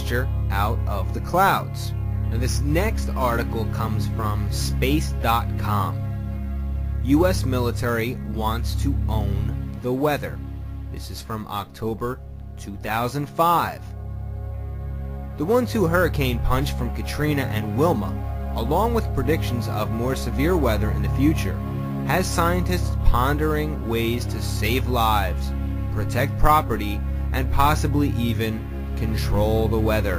moisture out of the clouds. Now this next article comes from space.com. U.S. military wants to own the weather. This is from October 2005. The 1-2 hurricane punch from Katrina and Wilma, along with predictions of more severe weather in the future, has scientists pondering ways to save lives, protect property, and possibly even control the weather.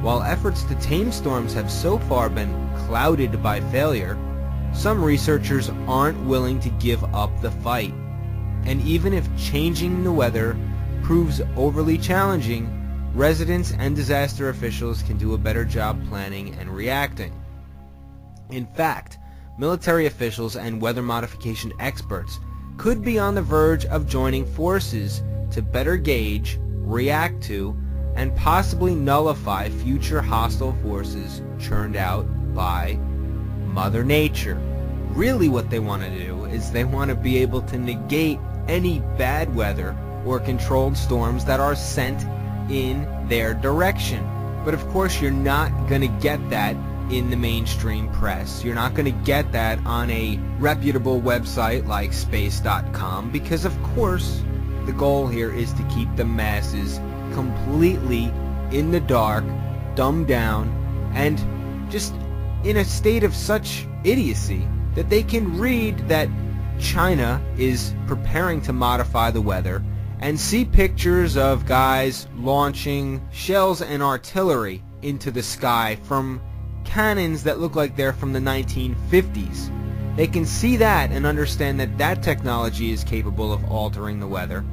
While efforts to tame storms have so far been clouded by failure, some researchers aren't willing to give up the fight. And even if changing the weather proves overly challenging, residents and disaster officials can do a better job planning and reacting. In fact, military officials and weather modification experts could be on the verge of joining forces to better gauge, react to, and possibly nullify future hostile forces churned out by Mother Nature. Really what they want to do is they want to be able to negate any bad weather or controlled storms that are sent in their direction. But of course you're not going to get that in the mainstream press. You're not going to get that on a reputable website like space.com, because of course the goal here is to keep the masses completely in the dark, dumbed down, and just in a state of such idiocy that they can read that China is preparing to modify the weather and see pictures of guys launching shells and artillery into the sky from cannons that look like they're from the 1950s. They can see that and understand that that technology is capable of altering the weather.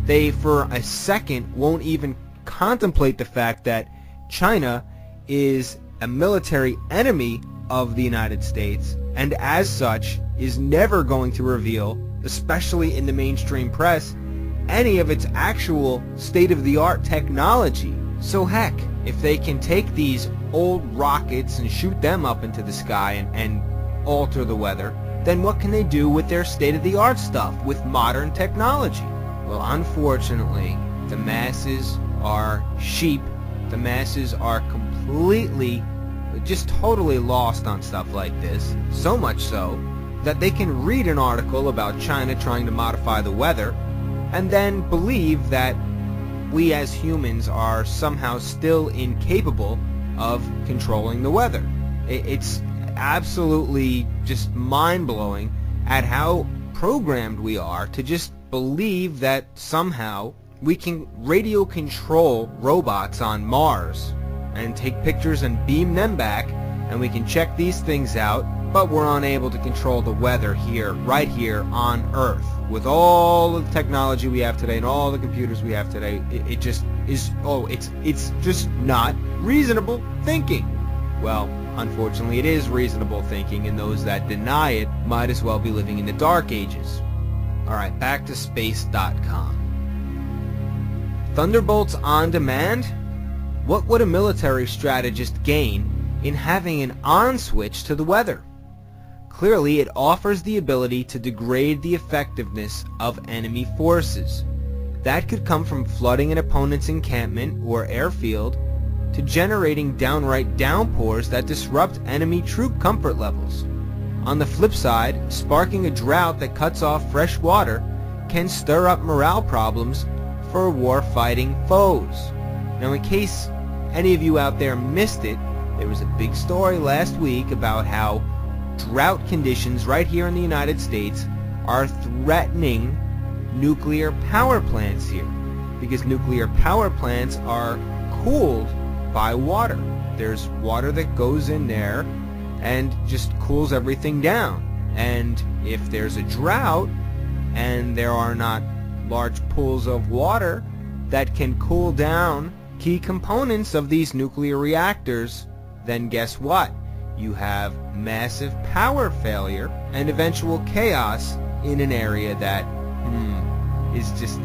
They, for a second, won't even contemplate the fact that China is a military enemy of the United States, and as such is never going to reveal, especially in the mainstream press, any of its actual state-of-the-art technology. So heck, if they can take these old rockets and shoot them up into the sky and alter the weather, then what can they do with their state-of-the-art stuff, with modern technology? Well, unfortunately, the masses are sheep. The masses are completely, just totally lost on stuff like this. So much so that they can read an article about China trying to modify the weather and then believe that we as humans are somehow still incapable of controlling the weather. It's absolutely just mind-blowing at how programmed we are to just believe that somehow we can radio control robots on Mars and take pictures and beam them back, and we can check these things out, but we're unable to control the weather here, right here on Earth. With all of the technology we have today and all the computers we have today, it just is, it's just not reasonable thinking. Well, unfortunately it is reasonable thinking, and those that deny it might as well be living in the dark ages. Alright, back to space.com. Thunderbolts on demand? What would a military strategist gain in having an on switch to the weather? Clearly, it offers the ability to degrade the effectiveness of enemy forces. That could come from flooding an opponent's encampment or airfield to generating downright downpours that disrupt enemy troop comfort levels. On the flip side, sparking a drought that cuts off fresh water can stir up morale problems for war-fighting foes. Now, in case any of you out there missed it, there was a big story last week about how drought conditions right here in the United States are threatening nuclear power plants here, because nuclear power plants are cooled by water. There's water that goes in there and just cools everything down. And if there's a drought and there are not large pools of water that can cool down key components of these nuclear reactors, then guess what? You have massive power failure and eventual chaos in an area that is just,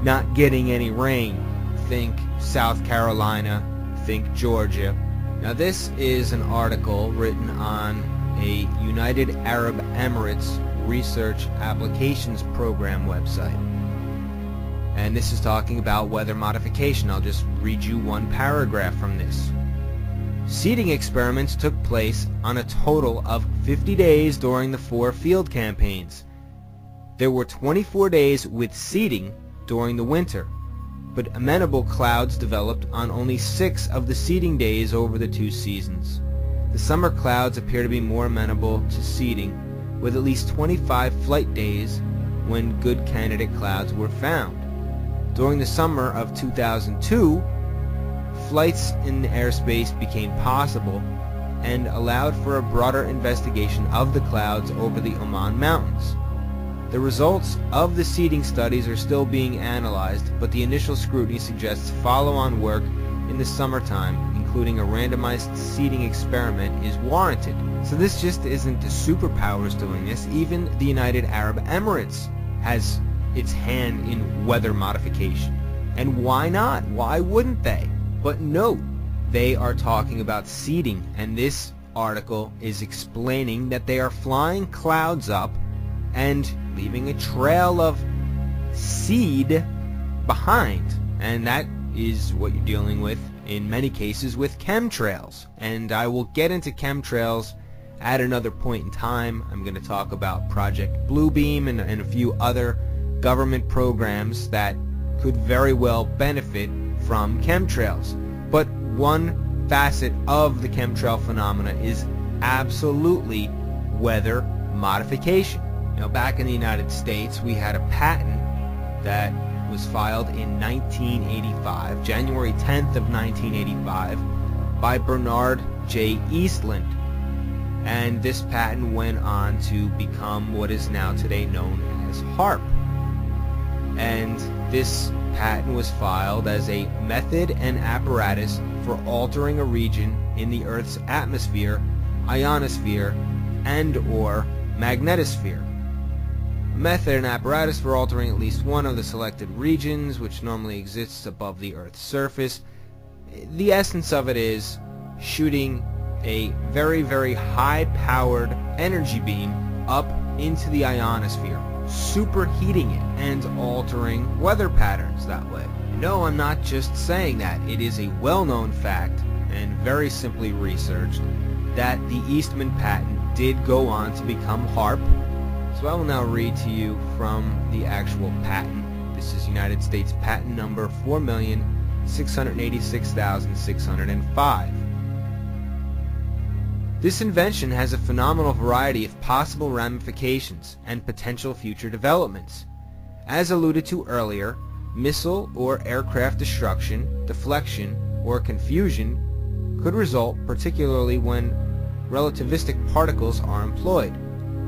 not getting any rain. Think South Carolina, think Georgia. Now this is an article written on a United Arab Emirates Research Applications Program website. And this is talking about weather modification. I'll just read you one paragraph from this. Seeding experiments took place on a total of 50 days during the 4 field campaigns. There were 24 days with seeding during the winter, but amenable clouds developed on only 6 of the seeding days over the 2 seasons. The summer clouds appear to be more amenable to seeding, with at least 25 flight days when good candidate clouds were found. During the summer of 2002, flights in airspace became possible and allowed for a broader investigation of the clouds over the Oman Mountains. The results of the seeding studies are still being analyzed, but the initial scrutiny suggests follow-on work in the summertime, including a randomized seeding experiment, is warranted. So this just isn't the superpowers doing this. Even the United Arab Emirates has its hand in weather modification. And why not? Why wouldn't they? But note, they are talking about seeding, and this article is explaining that they are flying clouds up and leaving a trail of seed behind. And that is what you're dealing with in many cases with chemtrails. And I will get into chemtrails at another point in time. I'm going to talk about Project Bluebeam and a few other government programs that could very well benefit from chemtrails. But one facet of the chemtrail phenomena is absolutely weather modification. You know, back in the United States, we had a patent that was filed in 1985, January 10th of 1985, by Bernard J. Eastland. And this patent went on to become what is now today known as HAARP. And this patent was filed as a method and apparatus for altering a region in the Earth's atmosphere, ionosphere, and/or magnetosphere. A method and apparatus for altering at least one of the selected regions, which normally exists above the Earth's surface. The essence of it is shooting a very, very high-powered energy beam up into the ionosphere, superheating it and altering weather patterns that way. No, I'm not just saying that. It is a well-known fact and very simply researched that the Eastman patent did go on to become HAARP. So I will now read to you from the actual patent. This is United States patent number 4,686,605. This invention has a phenomenal variety of possible ramifications and potential future developments. As alluded to earlier, missile or aircraft destruction, deflection, or confusion could result, particularly when relativistic particles are employed.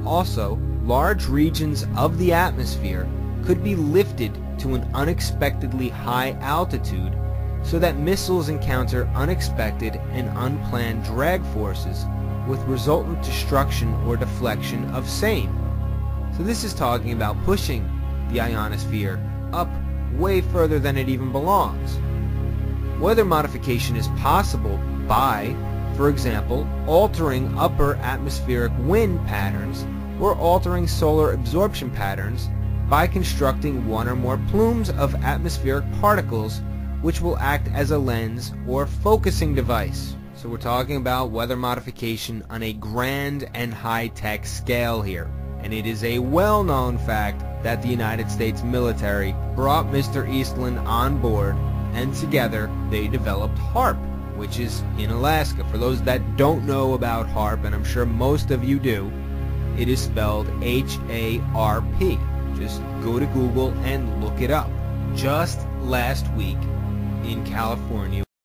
Also, large regions of the atmosphere could be lifted to an unexpectedly high altitude so that missiles encounter unexpected and unplanned drag forces with resultant destruction or deflection of same. So this is talking about pushing the ionosphere up way further than it even belongs. Weather modification is possible by, for example, altering upper atmospheric wind patterns or altering solar absorption patterns by constructing one or more plumes of atmospheric particles which will act as a lens or focusing device. So we're talking about weather modification on a grand and high-tech scale here. And it is a well-known fact that the United States military brought Mr. Eastland on board, and together they developed HAARP, which is in Alaska. For those that don't know about HAARP, and I'm sure most of you do, it is spelled H-A-R-P. Just go to Google and look it up. Just last week in California,